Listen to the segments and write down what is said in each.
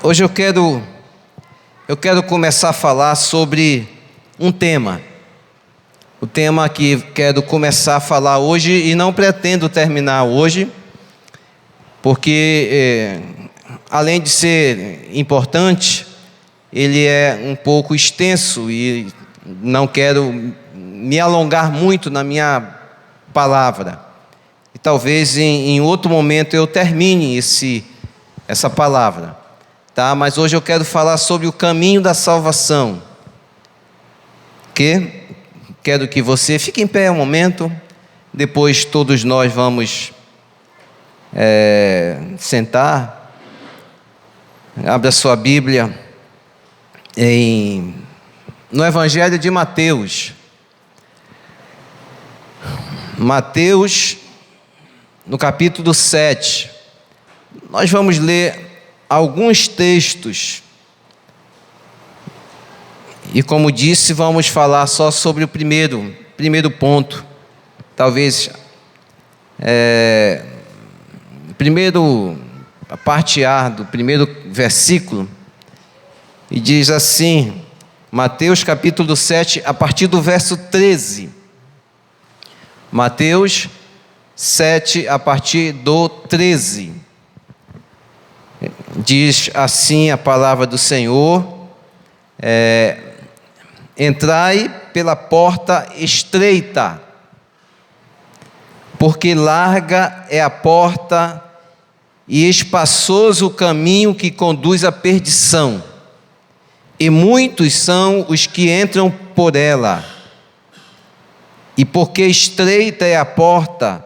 Hoje eu quero começar a falar sobre um tema. O tema que quero começar a falar hoje, e não pretendo terminar hoje, porque além de ser importante, ele é um pouco extenso e não quero me alongar muito na minha palavra. E talvez em outro momento eu termine essa palavra. Tá? Mas hoje eu quero falar sobre o caminho da salvação. Quero que você fique em pé um momento. Depois todos nós vamos sentar. Abra sua Bíblia no Evangelho de Mateus. Mateus, no capítulo 7. Nós vamos ler alguns textos, e como disse, vamos falar só sobre o primeiro ponto, talvez a parte A do primeiro versículo, e diz assim, Mateus capítulo 7, a partir do verso 13, Mateus 7, a partir do 13, diz assim a palavra do Senhor: entrai pela porta estreita, porque larga é a porta e espaçoso o caminho que conduz à perdição, e muitos são os que entram por ela. E porque estreita é a porta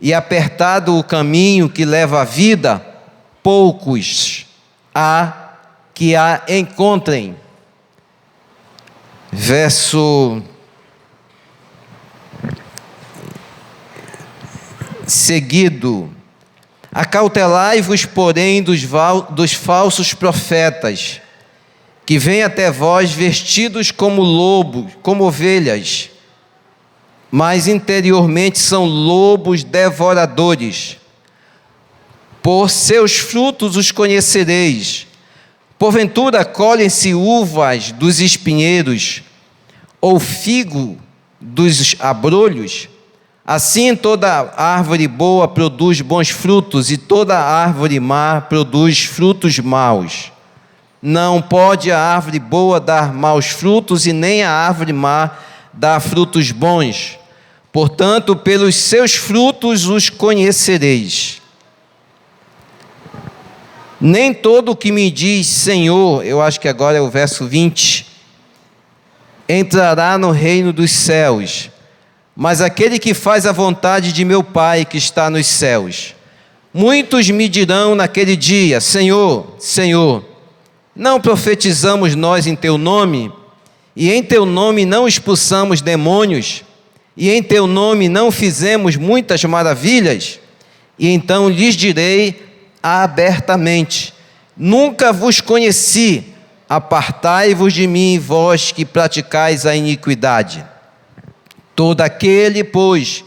e apertado o caminho que leva à vida, poucos há que a encontrem. Verso seguido: acautelai-vos, porém, dos falsos profetas, que vêm até vós vestidos como lobos, como ovelhas, mas interiormente são lobos devoradores. Por seus frutos os conhecereis. Porventura colhem-se uvas dos espinheiros, ou figo dos abrolhos? Assim toda árvore boa produz bons frutos, e toda árvore má produz frutos maus. Não pode a árvore boa dar maus frutos, e nem a árvore má dar frutos bons. Portanto, pelos seus frutos os conhecereis. Nem todo o que me diz Senhor, eu acho que agora é o verso 20, entrará no reino dos céus, mas aquele que faz a vontade de meu Pai que está nos céus. Muitos me dirão naquele dia: Senhor, Senhor, não profetizamos nós em teu nome? E em teu nome não expulsamos demônios? E em teu nome não fizemos muitas maravilhas? E então lhes direi abertamente: nunca vos conheci, apartai-vos de mim, vós que praticais a iniquidade. Todo aquele, pois,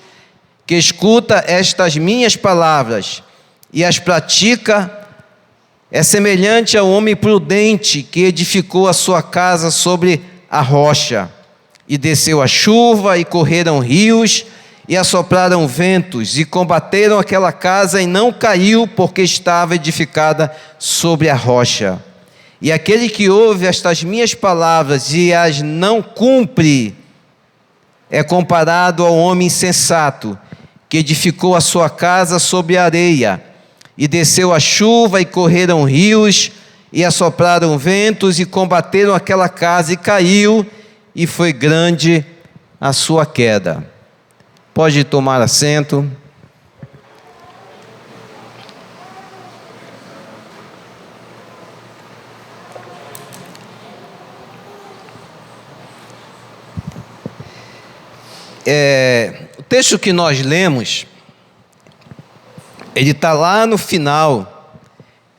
que escuta estas minhas palavras e as pratica, é semelhante ao homem prudente que edificou a sua casa sobre a rocha, e desceu a chuva, e correram rios, e assopraram ventos, e combateram aquela casa, e não caiu, porque estava edificada sobre a rocha. E aquele que ouve estas minhas palavras e as não cumpre, é comparado ao homem insensato, que edificou a sua casa sobre a areia, e desceu a chuva, e correram rios, e assopraram ventos, e combateram aquela casa, e caiu, e foi grande a sua queda. Pode tomar assento. O texto que nós lemos, ele está lá no final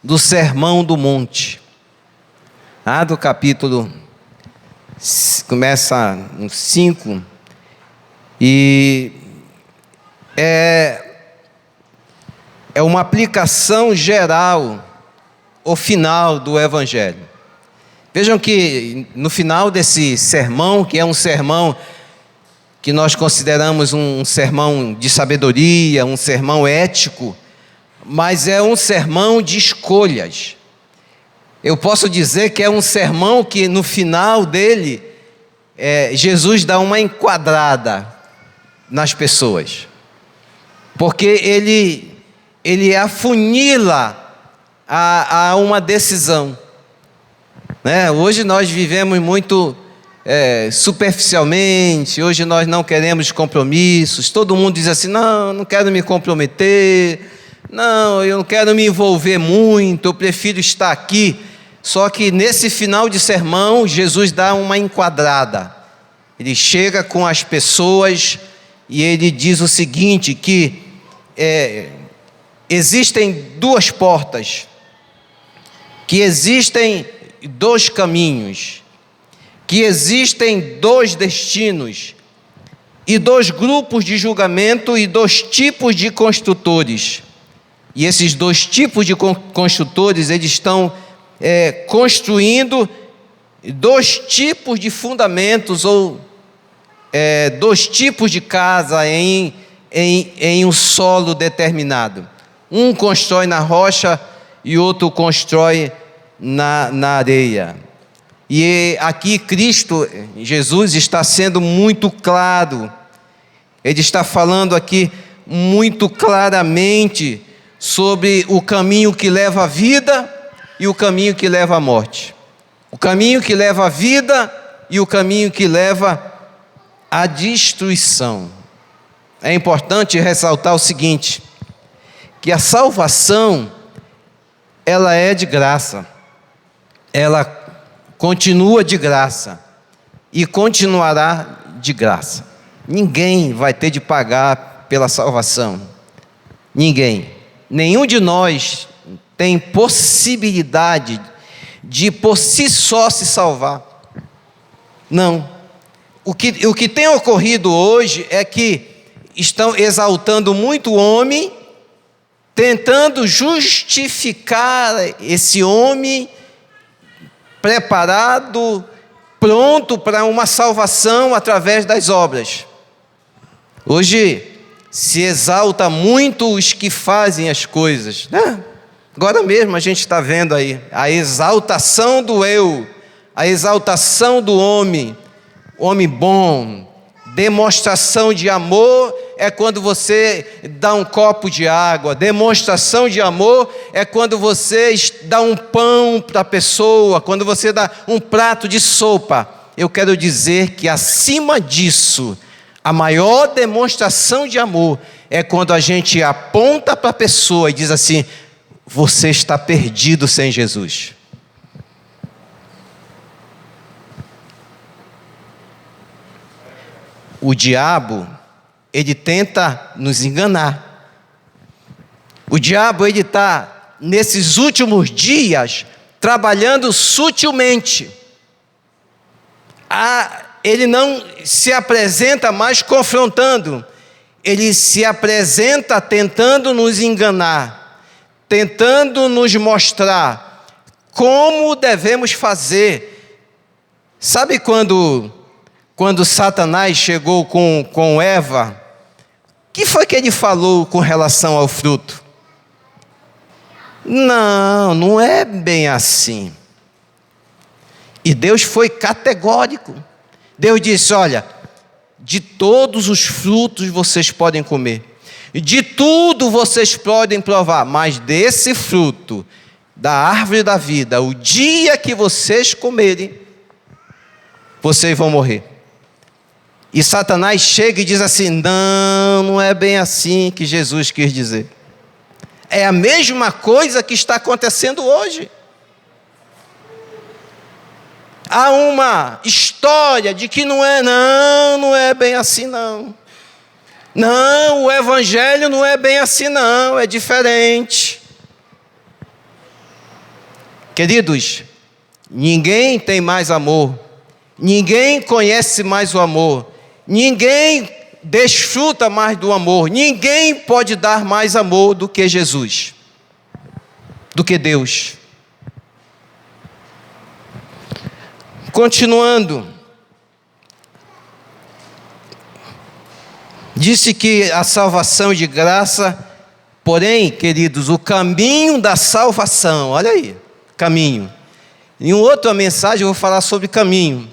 do Sermão do Monte, lá do capítulo, começa no 5, e é uma aplicação geral o final do Evangelho. Vejam que no final desse sermão, que é um sermão que nós consideramos um sermão de sabedoria, um sermão ético, mas é um sermão de escolhas. Eu posso dizer que é um sermão que no final dele, Jesus dá uma enquadrada nas pessoas, porque ele afunila a uma decisão. Hoje nós vivemos muito superficialmente, hoje nós não queremos compromissos, todo mundo diz assim, não quero me comprometer, eu não quero me envolver muito, eu prefiro estar aqui. Só que nesse final de sermão, Jesus dá uma enquadrada, ele chega com as pessoas e ele diz o seguinte, que existem duas portas, que existem dois caminhos, que existem dois destinos, e dois grupos de julgamento e dois tipos de construtores. E esses dois tipos de construtores, eles estão construindo dois tipos de fundamentos, ou dois tipos de casa em um solo determinado. Um constrói na rocha e outro constrói na areia. E aqui Cristo, Jesus, está sendo muito claro, ele está falando aqui muito claramente sobre o caminho que leva à vida e o caminho que leva à morte, o caminho que leva à vida e o caminho que leva à destruição. É importante ressaltar o seguinte, que a salvação, ela é de graça, ela continua de graça e continuará de graça. Ninguém vai ter de pagar pela salvação, ninguém. Nenhum de nós tem possibilidade de por si só se salvar. Não. O que tem ocorrido hoje é que estão exaltando muito o homem, tentando justificar esse homem preparado, pronto para uma salvação através das obras. Hoje se exalta muito os que fazem as coisas, Agora mesmo a gente está vendo aí a exaltação do eu, a exaltação do homem bom. Demonstração de amor é quando você dá um copo de água. Demonstração de amor é quando você dá um pão para a pessoa, quando você dá um prato de sopa. Eu quero dizer que acima disso, a maior demonstração de amor é quando a gente aponta para a pessoa e diz assim, você está perdido sem Jesus. O diabo, ele tenta nos enganar. O diabo, ele está, nesses últimos dias, trabalhando sutilmente. Ele não se apresenta mais confrontando, ele se apresenta tentando nos enganar, tentando nos mostrar como devemos fazer. Sabe quando Satanás chegou com Eva, o que foi que ele falou com relação ao fruto? Não é bem assim. E Deus foi categórico. Deus disse, olha, de todos os frutos vocês podem comer, de tudo vocês podem provar, mas desse fruto, da árvore da vida, o dia que vocês comerem, vocês vão morrer. E Satanás chega e diz assim, não é bem assim que Jesus quis dizer. É a mesma coisa que está acontecendo hoje. Há uma história de que não é bem assim não. Não, o evangelho não é bem assim não, é diferente. Queridos, ninguém tem mais amor, ninguém conhece mais o amor, ninguém desfruta mais do amor, ninguém pode dar mais amor do que Jesus, do que Deus. Continuando, disse que a salvação é de graça, porém, queridos, o caminho da salvação, olha aí, caminho. Em outra mensagem eu vou falar sobre caminho.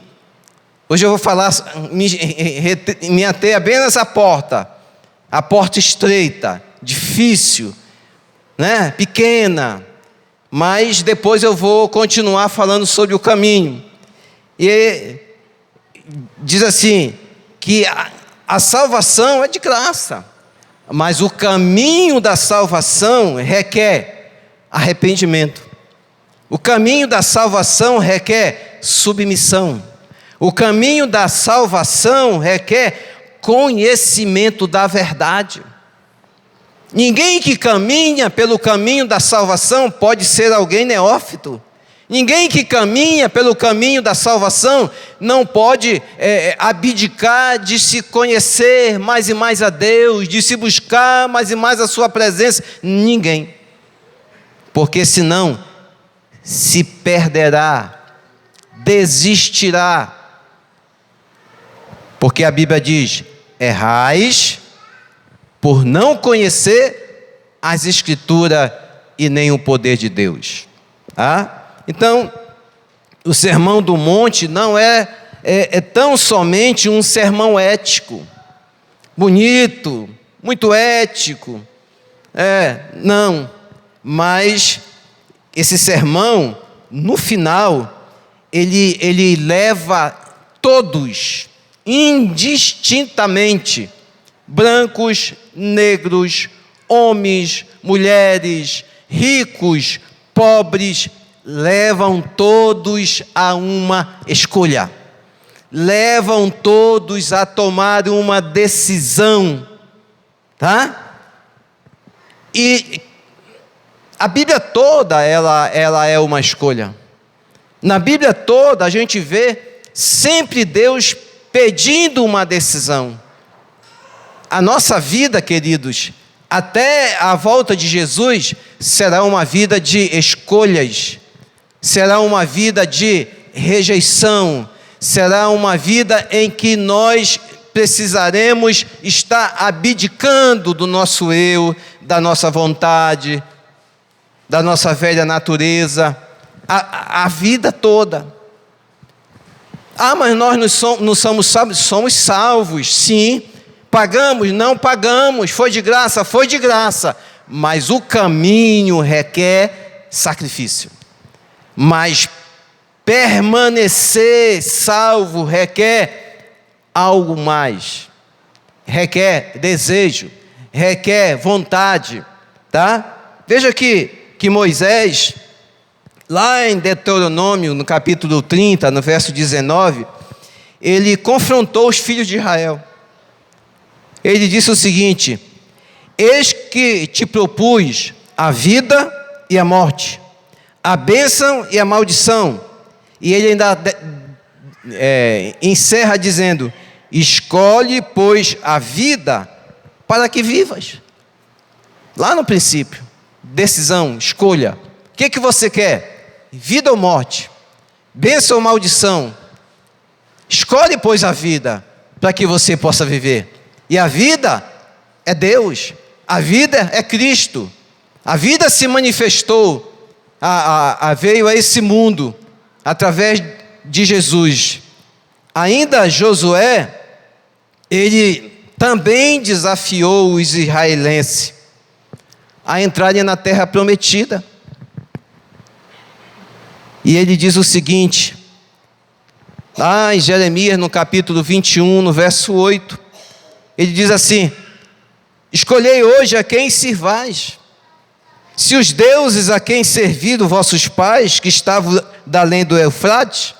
Hoje eu vou falar, me ater apenas à porta estreita, difícil, né? Pequena, mas depois eu vou continuar falando sobre o caminho. E diz assim, que a salvação é de graça, mas o caminho da salvação requer arrependimento. O caminho da salvação requer submissão. O caminho da salvação requer conhecimento da verdade. Ninguém que caminha pelo caminho da salvação pode ser alguém neófito. Ninguém que caminha pelo caminho da salvação não pode abdicar de se conhecer mais e mais a Deus, de se buscar mais e mais a sua presença. Ninguém. Porque senão se perderá, desistirá. Porque a Bíblia diz: errais por não conhecer as Escrituras e nem o poder de Deus. Então, o Sermão do Monte não é tão somente um sermão ético, bonito, muito ético, não, mas esse sermão, no final, ele leva todos, indistintamente, brancos, negros, homens, mulheres, ricos, pobres, levam todos a uma escolha, levam todos a tomar uma decisão, tá? E a Bíblia toda, ela é uma escolha. Na Bíblia toda a gente vê sempre Deus pedindo uma decisão. A nossa vida, queridos, até a volta de Jesus, será uma vida de escolhas, será uma vida de rejeição, será uma vida em que nós precisaremos estar abdicando do nosso eu, da nossa vontade, da nossa velha natureza, a vida toda. Mas nós não somos salvos? Somos salvos, sim. Pagamos? Não pagamos. Foi de graça. Mas o caminho requer sacrifício. Mas permanecer salvo requer algo mais. Requer desejo, requer vontade, tá? Veja que Moisés, lá em Deuteronômio, no capítulo 30, no verso 19, ele confrontou os filhos de Israel. Ele disse o seguinte: eis que te propus a vida e a morte, a bênção e a maldição. E ele ainda encerra dizendo: escolhe, pois, a vida para que vivas. Lá no princípio, decisão, escolha. O que você quer? Vida ou morte? Bênção ou maldição? Escolhe, pois, a vida para que você possa viver. E a vida é Deus, a vida é Cristo. A vida se manifestou, veio a esse mundo através de Jesus. Ainda Josué, ele também desafiou os israelenses a entrarem na terra prometida. E ele diz o seguinte, lá em Jeremias, no capítulo 21, no verso 8, ele diz assim: escolhei hoje a quem sirvais. Se os deuses a quem serviram vossos pais, que estavam da além do Eufrates,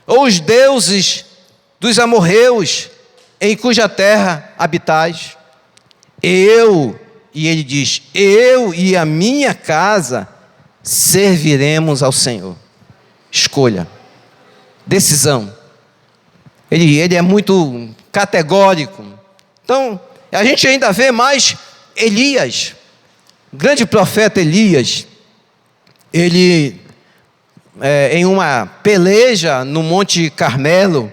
ou os deuses dos amorreus, em cuja terra habitais. E ele diz, eu e a minha casa serviremos ao Senhor. Escolha, decisão. Ele é muito categórico. Então, a gente ainda vê mais Elias, o grande profeta Elias. Ele em uma peleja no Monte Carmelo,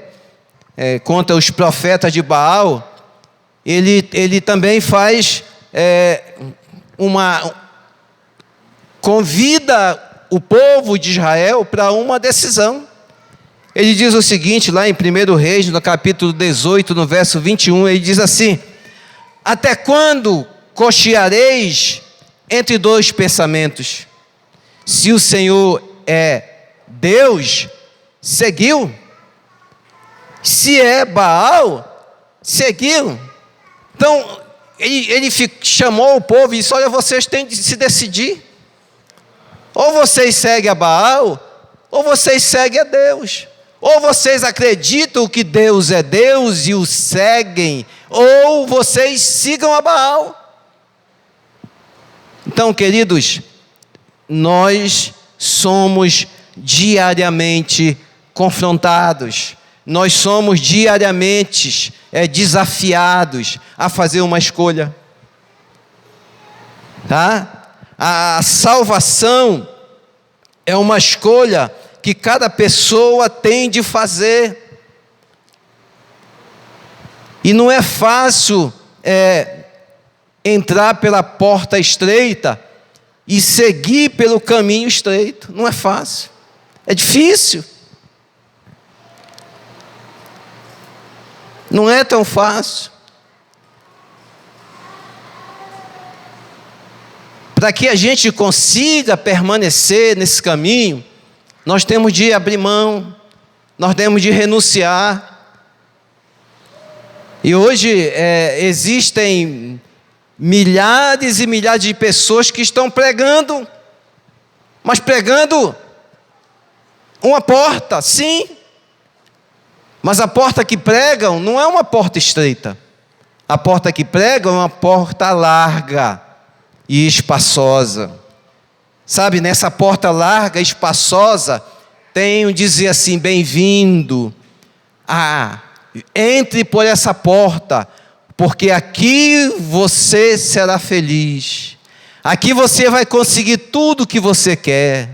contra os profetas de Baal, ele também faz convida o povo de Israel para uma decisão. Ele diz o seguinte, lá em 1 Reis, no capítulo 18, no verso 21, ele diz assim: até quando cocheareis entre dois pensamentos? Se o Senhor é Deus, seguiu. Se é Baal, seguiu. Então, ele chamou o povo e disse: olha, vocês têm de se decidir. Ou vocês seguem a Baal, ou vocês seguem a Deus. Ou vocês acreditam que Deus é Deus e o seguem, ou vocês sigam a Baal. Então, queridos, nós somos diariamente confrontados, nós somos diariamente desafiados a fazer uma escolha. Tá? A salvação é uma escolha que cada pessoa tem de fazer. E não é fácil entrar pela porta estreita e seguir pelo caminho estreito. Não é fácil. É difícil. Não é tão fácil. Para que a gente consiga permanecer nesse caminho, nós temos de abrir mão, nós temos de renunciar. E hoje existem milhares e milhares de pessoas que estão pregando, mas pregando uma porta, sim, mas a porta que pregam não é uma porta estreita. A porta que pregam é uma porta larga e espaçosa. Sabe, nessa porta larga e espaçosa, tem dizer assim: bem-vindo. Entre por essa porta, porque aqui você será feliz. Aqui você vai conseguir tudo o que você quer.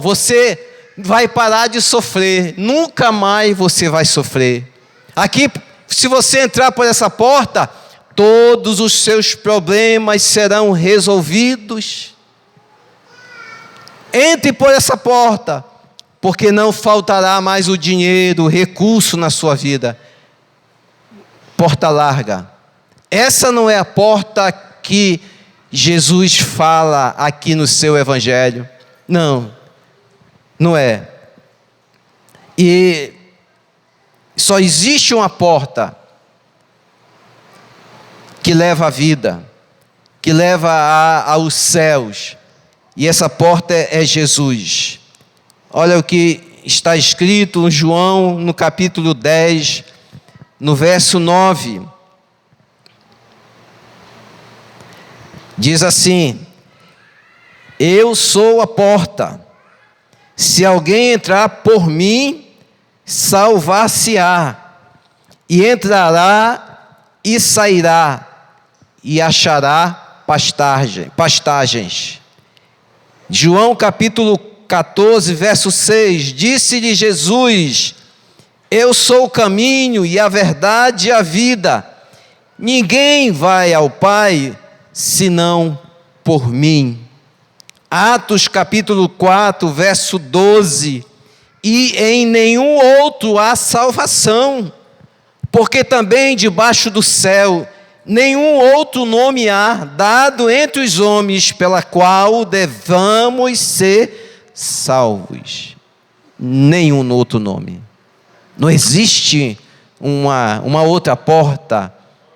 Você vai parar de sofrer, nunca mais você vai sofrer. Aqui, se você entrar por essa porta, todos os seus problemas serão resolvidos. Entre por essa porta, porque não faltará mais o dinheiro, o recurso na sua vida. Porta larga. Essa não é a porta que Jesus fala aqui no seu evangelho. Não é. E só existe uma porta que leva à vida, que leva aos céus. E essa porta é Jesus. Olha o que está escrito em João, no capítulo 10, no verso 9. Diz assim: eu sou a porta. Se alguém entrar por mim, salvar-se-á, e entrará e sairá, e achará pastagens. João capítulo 14, verso 6, disse-lhe Jesus: eu sou o caminho e a verdade e a vida, ninguém vai ao Pai senão por mim. Atos capítulo 4, verso 12, e em nenhum outro há salvação, porque também debaixo do céu nenhum outro nome há dado entre os homens pela qual devamos ser salvos. Nenhum outro nome. Não existe uma outra porta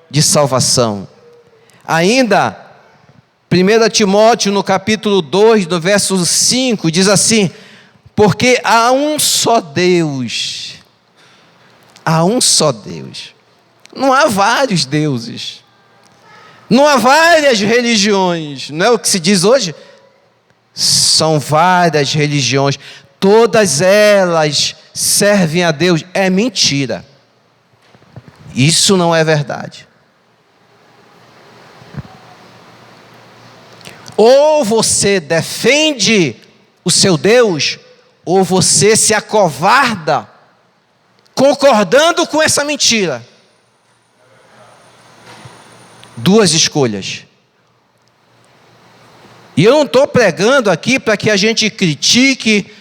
de salvação. Ainda 1 Timóteo, no capítulo 2, no verso 5, diz assim: porque há um só Deus. Há um só Deus. Não há vários deuses. Não há várias religiões. Não é o que se diz hoje? São várias religiões. Todas elas servem a Deus. É mentira. Isso não é verdade. Ou você defende o seu Deus, ou você se acovarda concordando com essa mentira. Duas escolhas. E eu não estou pregando aqui para que a gente critique,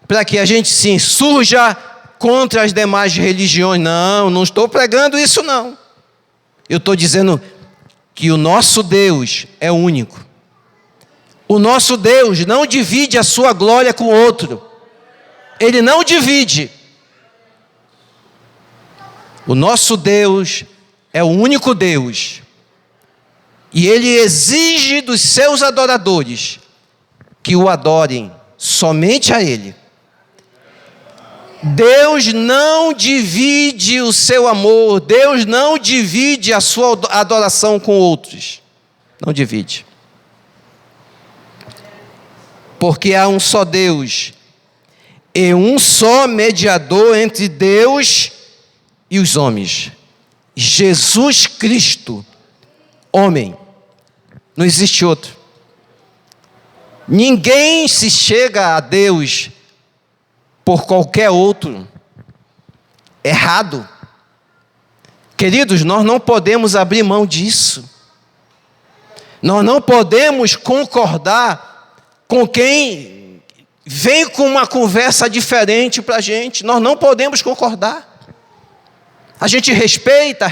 para que a gente se insurja contra as demais religiões. Não estou pregando isso não. Eu estou dizendo que o nosso Deus é único. O nosso Deus não divide a sua glória com o outro. Ele não divide. O nosso Deus é o único Deus. E Ele exige dos seus adoradores que o adorem somente a Ele. Deus não divide o seu amor, Deus não divide a sua adoração com outros. Não divide. Porque há um só Deus e um só mediador entre Deus e os homens. Jesus Cristo, homem. Não existe outro. Ninguém se chega a Deus por qualquer outro. Errado. Queridos, nós não podemos abrir mão disso. Nós não podemos concordar com quem vem com uma conversa diferente para a gente. Nós não podemos concordar. A gente respeita.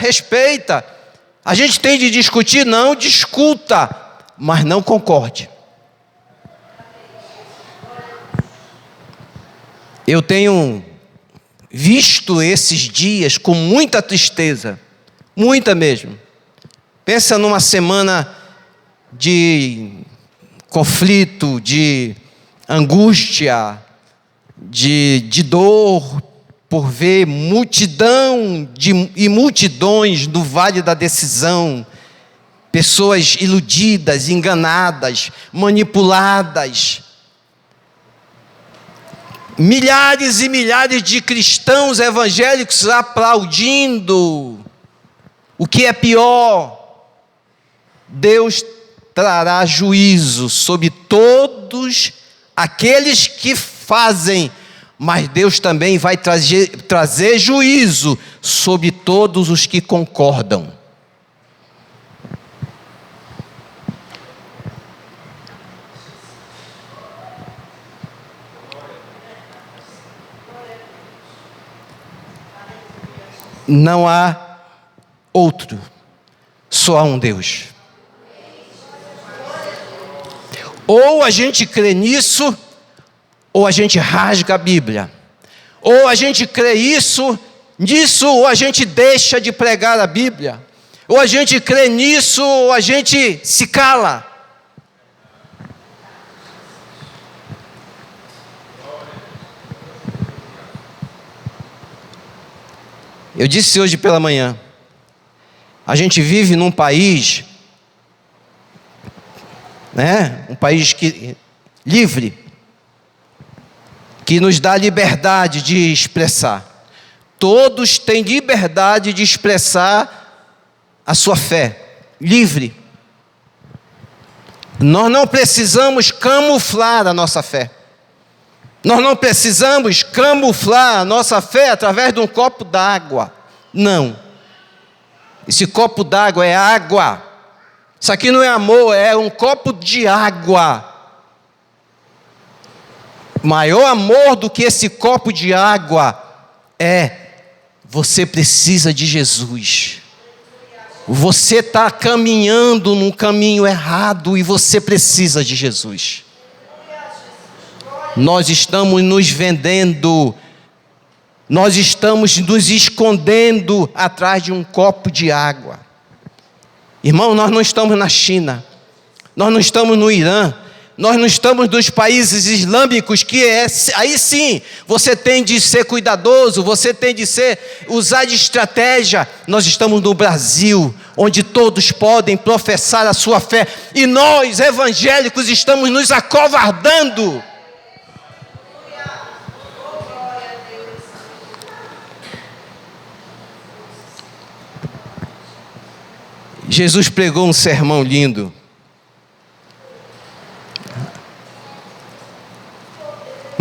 A gente tem de discutir, não discuta, mas não concorde. Eu tenho visto esses dias com muita tristeza, muita mesmo. Pensa numa semana de conflito, de angústia, de dor, por ver multidão e multidões no vale da decisão, pessoas iludidas, enganadas, manipuladas, milhares e milhares de cristãos evangélicos aplaudindo. O que é pior, Deus trará juízo sobre todos aqueles que fazem, mas Deus também vai trazer juízo sobre todos os que concordam. Não há outro, só há um Deus. Ou a gente crê nisso, ou a gente rasga a Bíblia. Ou a gente crê nisso, ou a gente deixa de pregar a Bíblia. Ou a gente crê nisso, ou a gente se cala. Eu disse hoje pela manhã, a gente vive num país, um país livre, que nos dá liberdade de expressar. Todos têm liberdade de expressar a sua fé, livre. Nós não precisamos camuflar a nossa fé. Nós não precisamos camuflar a nossa fé através de um copo d'água. Não. Esse copo d'água é água. Isso aqui não é amor, é um copo de água. Maior amor do que esse copo de água é: você precisa de Jesus. Você está caminhando num caminho errado e você precisa de Jesus. Nós estamos nos vendendo, nós estamos nos escondendo atrás de um copo de água. Irmão, nós não estamos na China, nós não estamos no Irã, nós não estamos nos países islâmicos, aí sim, você tem de ser cuidadoso, você tem de usar de estratégia. Nós estamos no Brasil, onde todos podem professar a sua fé, e nós, evangélicos, estamos nos acovardando. Jesus pregou um sermão lindo.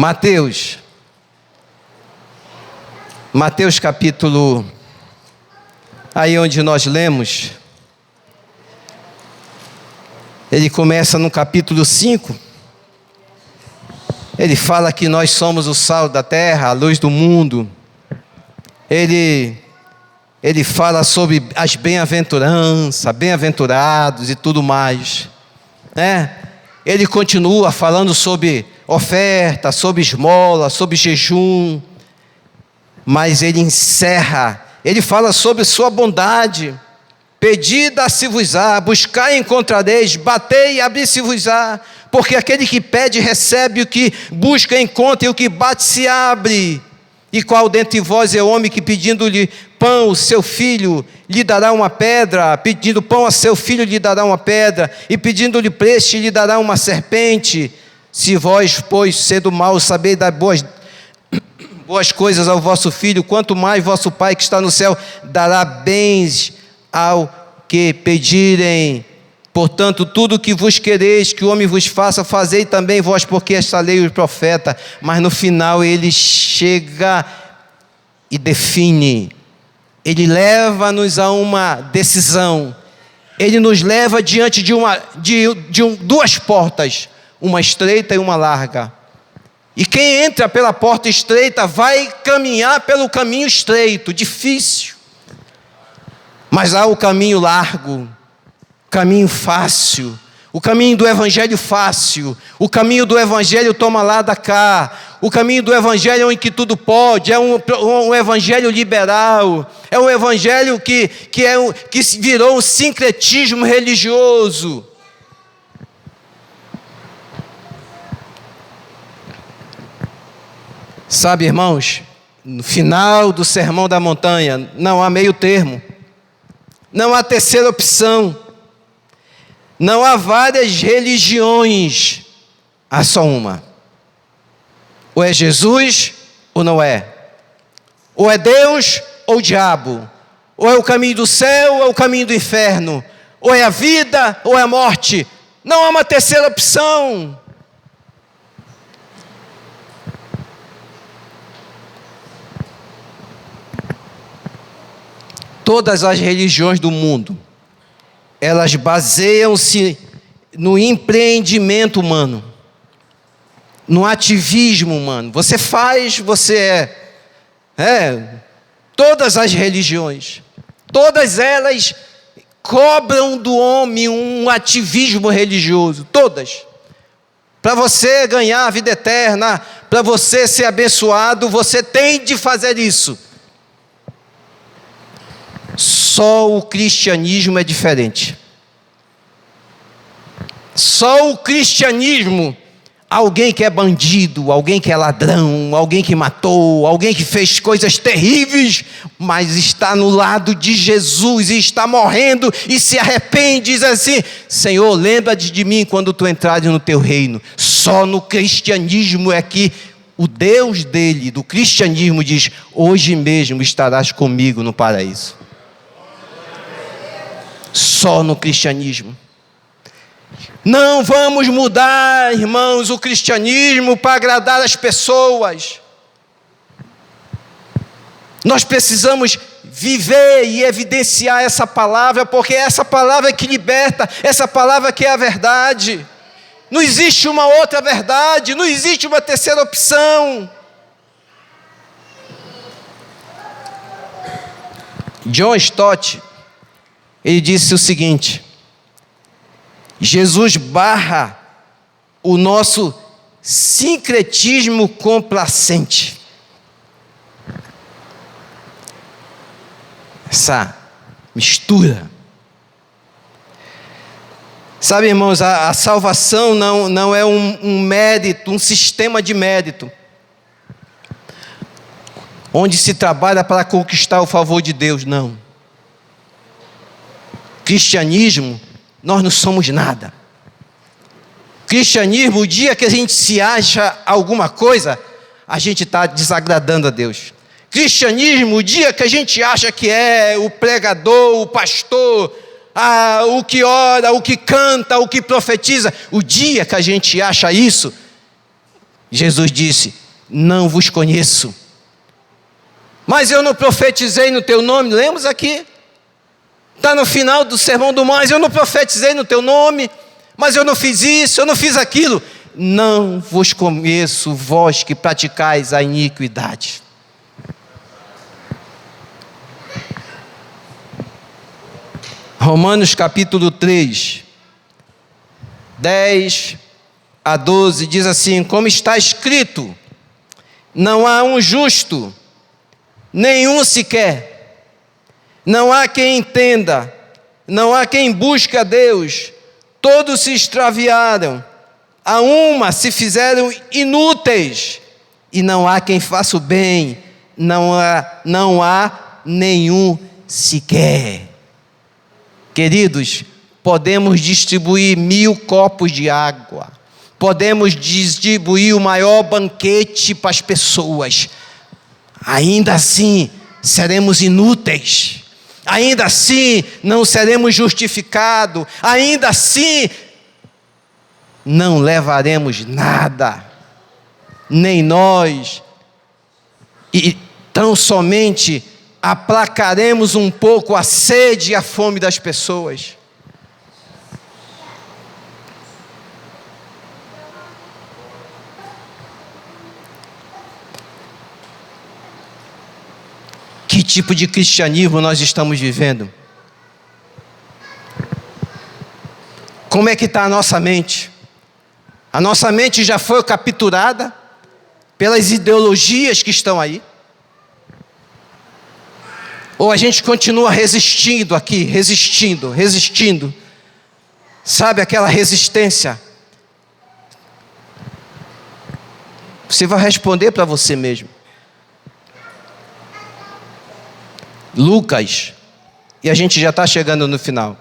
Mateus capítulo, aí onde nós lemos, ele começa no capítulo 5, ele fala que nós somos o sal da terra, a luz do mundo. Ele fala sobre as bem-aventuranças, bem-aventurados e tudo mais, né? Ele continua falando sobre oferta, sobre esmola, sobre jejum, mas ele encerra, ele fala sobre sua bondade. Pedi, dar-se-vos-á, buscai e encontrareis, batei e abri-se-vos-á, porque aquele que pede recebe, o que busca encontra, e o que bate se abre. E qual dentre vós é o homem que, pedindo-lhe pão, seu filho lhe dará uma pedra? Pedindo pão a seu filho lhe dará uma pedra, e pedindo-lhe peixe lhe dará uma serpente? Se vós, pois, sendo maus, sabeis dar boas coisas ao vosso filho, quanto mais vosso Pai que está no céu dará bens ao que pedirem. Portanto, tudo o que vos quereis que o homem vos faça, fazei também vós, porque esta lei o profeta. Mas no final ele chega e define, ele leva-nos a uma decisão, ele nos leva diante de duas portas, uma estreita e uma larga. E quem entra pela porta estreita vai caminhar pelo caminho estreito, difícil. Mas há o caminho largo, caminho fácil, o caminho do evangelho fácil, o caminho do evangelho toma lá da cá, o caminho do evangelho em que tudo pode, é um evangelho liberal, é um evangelho que virou um sincretismo religioso. Sabe, irmãos, no final do Sermão da Montanha, não há meio termo, não há terceira opção, não há várias religiões, há só uma. Ou é Jesus ou não é. Ou é Deus ou o diabo. Ou é o caminho do céu ou é o caminho do inferno. Ou é a vida ou é a morte. Não há uma terceira opção. Todas as religiões do mundo, elas baseiam-se no empreendimento humano, no ativismo humano. Você faz, você todas as religiões, todas elas cobram do homem um ativismo religioso, todas. Para você ganhar a vida eterna, para você ser abençoado, você tem de fazer isso. Só o cristianismo é diferente. Só o cristianismo, alguém que é bandido, alguém que é ladrão, alguém que matou, alguém que fez coisas terríveis, mas está no lado de Jesus e está morrendo e se arrepende e diz assim: Senhor, lembra-te de mim quando tu entrares no teu reino. Só no cristianismo é que o Deus dele, do cristianismo, diz: hoje mesmo estarás comigo no paraíso. Só no cristianismo. Não vamos mudar, irmãos, o cristianismo para agradar as pessoas. Nós precisamos viver e evidenciar essa palavra, porque é essa palavra que liberta, essa palavra que é a verdade. Não existe uma outra verdade, não existe uma terceira opção. John Stott, ele disse o seguinte: Jesus barra o nosso sincretismo complacente. Essa mistura. Sabe, irmãos, a salvação não é um mérito, um sistema de mérito, onde se trabalha para conquistar o favor de Deus, não. Cristianismo, nós não somos nada. Cristianismo, o dia que a gente se acha alguma coisa, a gente está desagradando a Deus. Cristianismo, o dia que a gente acha que é o pregador, o pastor, o que ora, o que canta, o que profetiza, o dia que a gente acha isso, Jesus disse: não vos conheço. Mas eu não profetizei no teu nome, lemos aqui. Está no final do Sermão do Monte: eu não profetizei no teu nome, mas eu não fiz isso, eu não fiz aquilo. Não vos conheço, vós que praticais a iniquidade. Romanos capítulo 3, 10 a 12, diz assim: como está escrito, não há um justo, nenhum sequer, não há quem entenda, não há quem busque a Deus, todos se extraviaram, a uma se fizeram inúteis, e não há quem faça o bem, não há nenhum sequer. Queridos, podemos distribuir 1000 copos de água, podemos distribuir o maior banquete para as pessoas, ainda assim seremos inúteis, ainda assim não seremos justificados, ainda assim não levaremos nada, nem nós, e tão somente aplacaremos um pouco a sede e a fome das pessoas. Que tipo de cristianismo nós estamos vivendo? Como é que está a nossa mente? A nossa mente já foi capturada pelas ideologias que estão aí? Ou a gente continua resistindo aqui, resistindo? Sabe aquela resistência? Você vai responder para você mesmo. Lucas, e a gente já está chegando no final.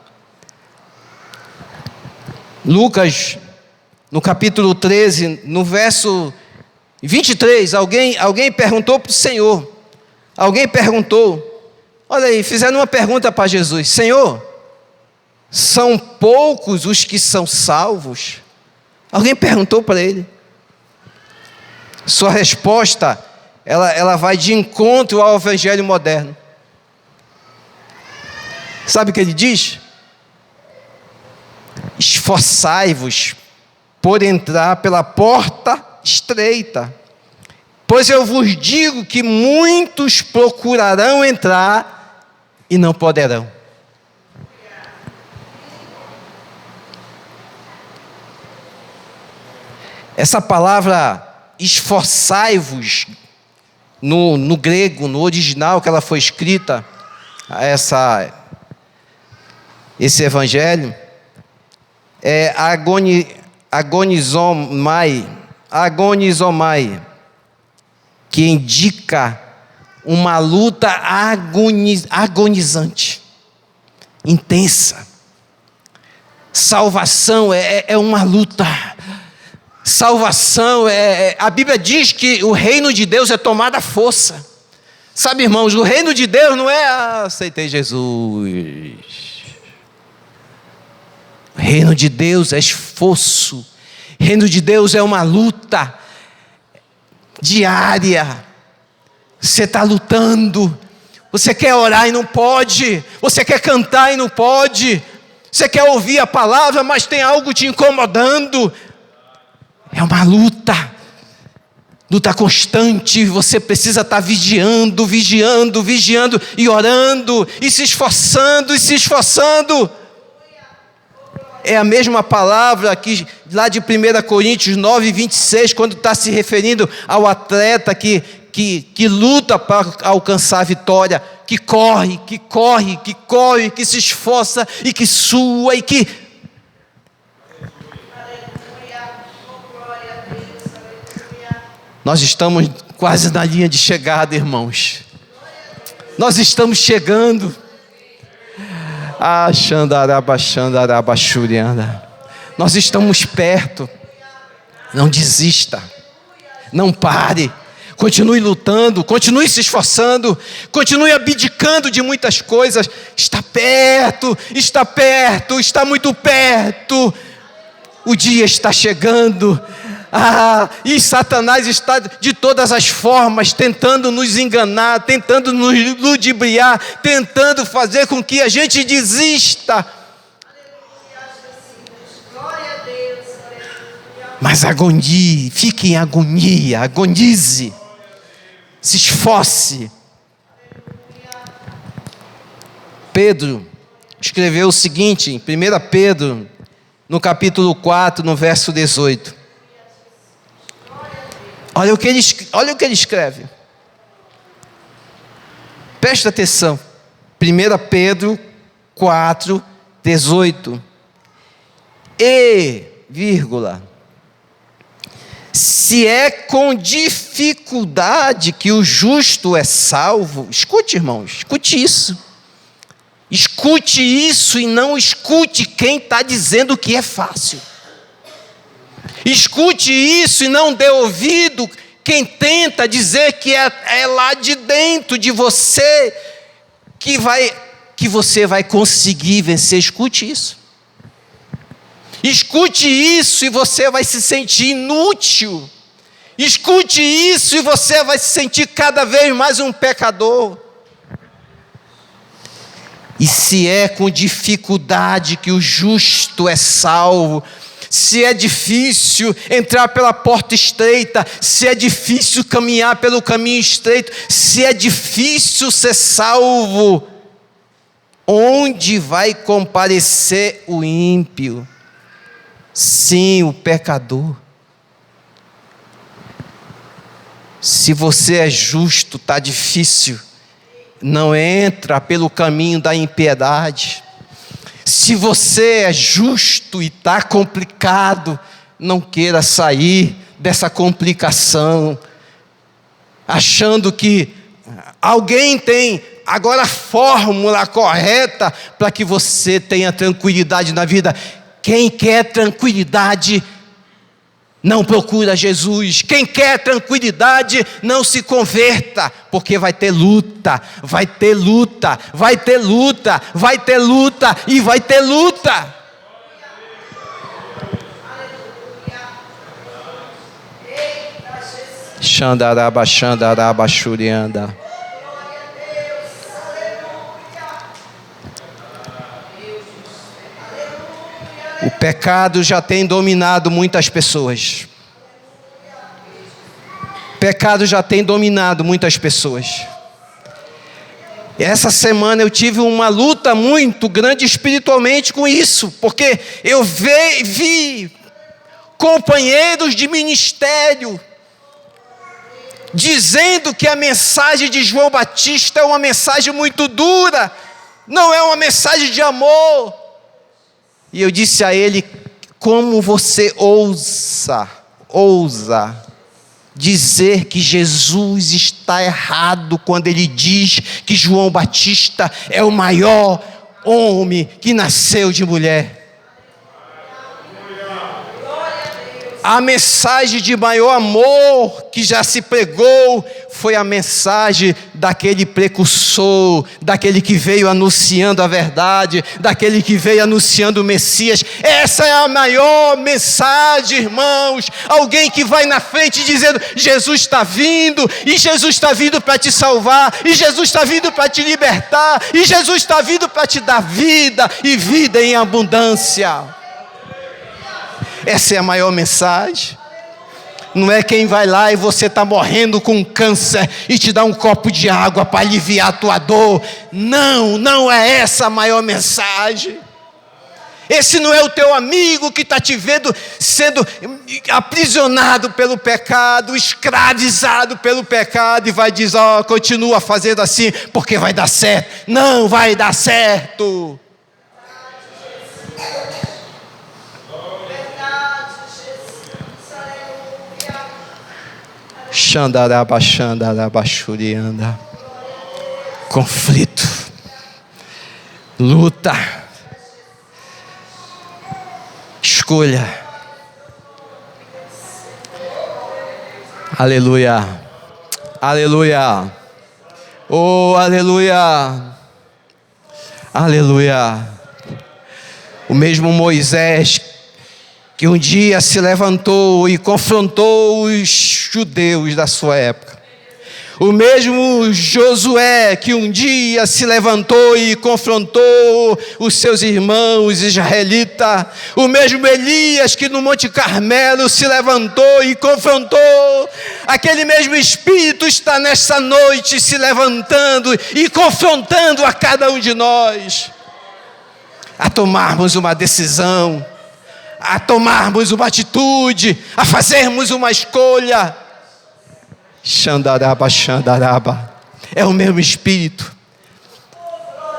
Lucas, no capítulo 13, no verso 23, alguém perguntou para o Senhor. Alguém perguntou, olha aí, fizeram uma pergunta para Jesus: Senhor, são poucos os que são salvos? Alguém perguntou para ele. Sua resposta, ela vai de encontro ao evangelho moderno. Sabe o que ele diz? Esforçai-vos por entrar pela porta estreita, pois eu vos digo que muitos procurarão entrar e não poderão. Essa palavra esforçai-vos, no grego, no original que ela foi escrita, esse evangelho, é agonizomai, que indica uma luta agonizante, intensa. Salvação é uma luta. Salvação a Bíblia diz que o reino de Deus é tomada à força. Sabe, irmãos, o reino de Deus não é aceitei Jesus. O reino de Deus é esforço. O reino de Deus é uma luta diária. Você está lutando. Você quer orar e não pode. Você quer cantar e não pode. Você quer ouvir a palavra, mas tem algo te incomodando. É uma luta. Luta constante. Você precisa estar vigiando e orando e se esforçando. É a mesma palavra que lá de 1 Coríntios 9, 26, quando está se referindo ao atleta que luta para alcançar a vitória, que corre, que se esforça e que sua e que... Nós estamos quase na linha de chegada, irmãos. Nós estamos chegando. Nós estamos perto. Não desista. Não pare. Continue lutando. Continue se esforçando. Continue abdicando de muitas coisas. Está perto. Está muito perto. O dia está chegando. E Satanás está de todas as formas tentando nos enganar, tentando nos ludibriar, tentando fazer com que a gente desista. Mas agonie, fique em agonia, agonize, se esforce. Pedro escreveu o seguinte, em 1 Pedro, no capítulo 4, no verso 18. Olha o que ele escreve. Presta atenção. 1 Pedro 4, 18. Se é com dificuldade que o justo é salvo. Escute, irmãos, escute isso. Escute isso e não escute quem está dizendo que é fácil. Escute isso e não dê ouvido quem tenta dizer que é lá de dentro de você que você vai conseguir vencer. Escute isso. Escute isso e você vai se sentir inútil. Escute isso e você vai se sentir cada vez mais um pecador. E se é com dificuldade que o justo é salvo, se é difícil entrar pela porta estreita, se é difícil caminhar pelo caminho estreito, se é difícil ser salvo, onde vai comparecer o ímpio? Sim, o pecador. Se você é justo, está difícil. Não entra pelo caminho da impiedade. Se você é justo e está complicado, não queira sair dessa complicação, achando que alguém tem agora a fórmula correta para que você tenha tranquilidade na vida. Quem quer tranquilidade não procura Jesus. Quem quer tranquilidade não se converta, porque vai ter luta, vai ter luta, vai ter luta, vai ter luta e vai ter luta. Xandaraba, xandaraba, xurianda. O pecado já tem dominado muitas pessoas. O pecado já tem dominado muitas pessoas. E essa semana eu tive uma luta muito grande espiritualmente com isso, porque eu vi companheiros de ministério dizendo que a mensagem de João Batista é uma mensagem muito dura, não é uma mensagem de amor. E eu disse a ele: como você ousa dizer que Jesus está errado quando ele diz que João Batista é o maior homem que nasceu de mulher? A mensagem de maior amor que já se pregou foi a mensagem daquele precursor, daquele que veio anunciando a verdade, daquele que veio anunciando o Messias. Essa é a maior mensagem, irmãos. Alguém que vai na frente dizendo: Jesus está vindo, e Jesus está vindo para te salvar, e Jesus está vindo para te libertar, e Jesus está vindo para te dar vida, e vida em abundância. Essa é a maior mensagem. Não é quem vai lá e você está morrendo com câncer e te dá um copo de água para aliviar a tua dor. Não é essa a maior mensagem. Esse não é o teu amigo que está te vendo sendo aprisionado pelo pecado, escravizado pelo pecado, e vai dizer: continua fazendo assim porque vai dar certo. Não vai dar certo. Xandaraba, xandaraba, xurianda. Conflito, luta, escolha. Aleluia, aleluia, oh aleluia, aleluia. O mesmo Moisés que um dia se levantou e confrontou os judeus da sua época. O mesmo Josué que um dia se levantou e confrontou os seus irmãos israelitas. O mesmo Elias que no Monte Carmelo se levantou e confrontou. Aquele mesmo Espírito está nessa noite se levantando e confrontando a cada um de nós. A tomarmos uma decisão, a tomarmos uma atitude, a fazermos uma escolha. Xandaraba, xandaraba. É o mesmo Espírito.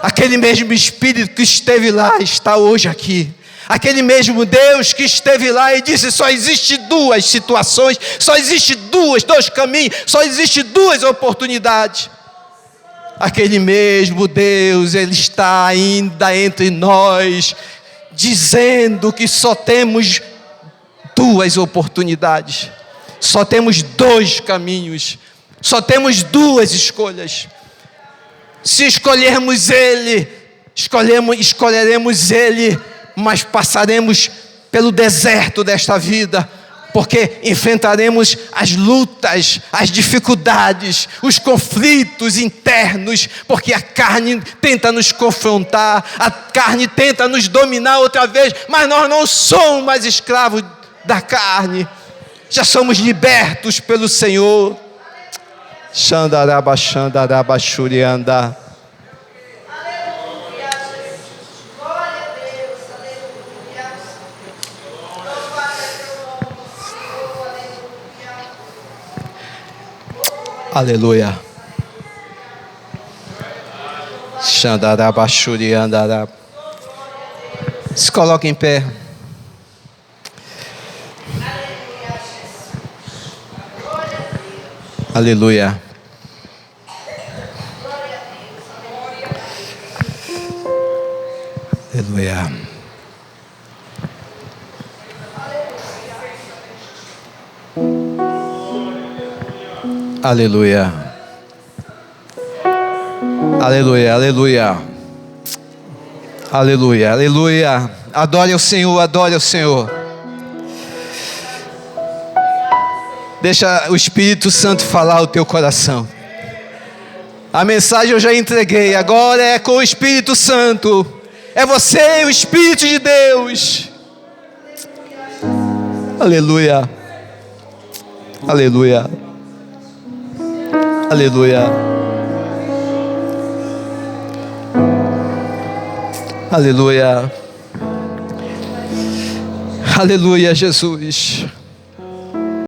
Aquele mesmo Espírito que esteve lá está hoje aqui. Aquele mesmo Deus que esteve lá e disse: só existe duas situações, só existe dois caminhos, só existe duas oportunidades. Aquele mesmo Deus, Ele está ainda entre nós, dizendo que só temos duas oportunidades. Só temos dois caminhos, só temos duas escolhas. Se escolhermos Ele, escolheremos Ele, mas passaremos pelo deserto desta vida, porque enfrentaremos as lutas, as dificuldades, os conflitos internos, porque a carne tenta nos confrontar, a carne tenta nos dominar outra vez, mas nós não somos mais escravos da carne. Já somos libertos pelo Senhor. Xandaraba, xandaraba, xurianda. Aleluia. Xandaraba, xurianda. Se coloque em pé. Aleluia. Aleluia. Aleluia. Aleluia, aleluia. Aleluia, aleluia. Adore ao Senhor, adore ao Senhor. Deixa o Espírito Santo falar o teu coração. A mensagem eu já entreguei, agora é com o Espírito Santo. É você e o Espírito de Deus. Aleluia. Aleluia. Aleluia. Aleluia. Aleluia, Jesus.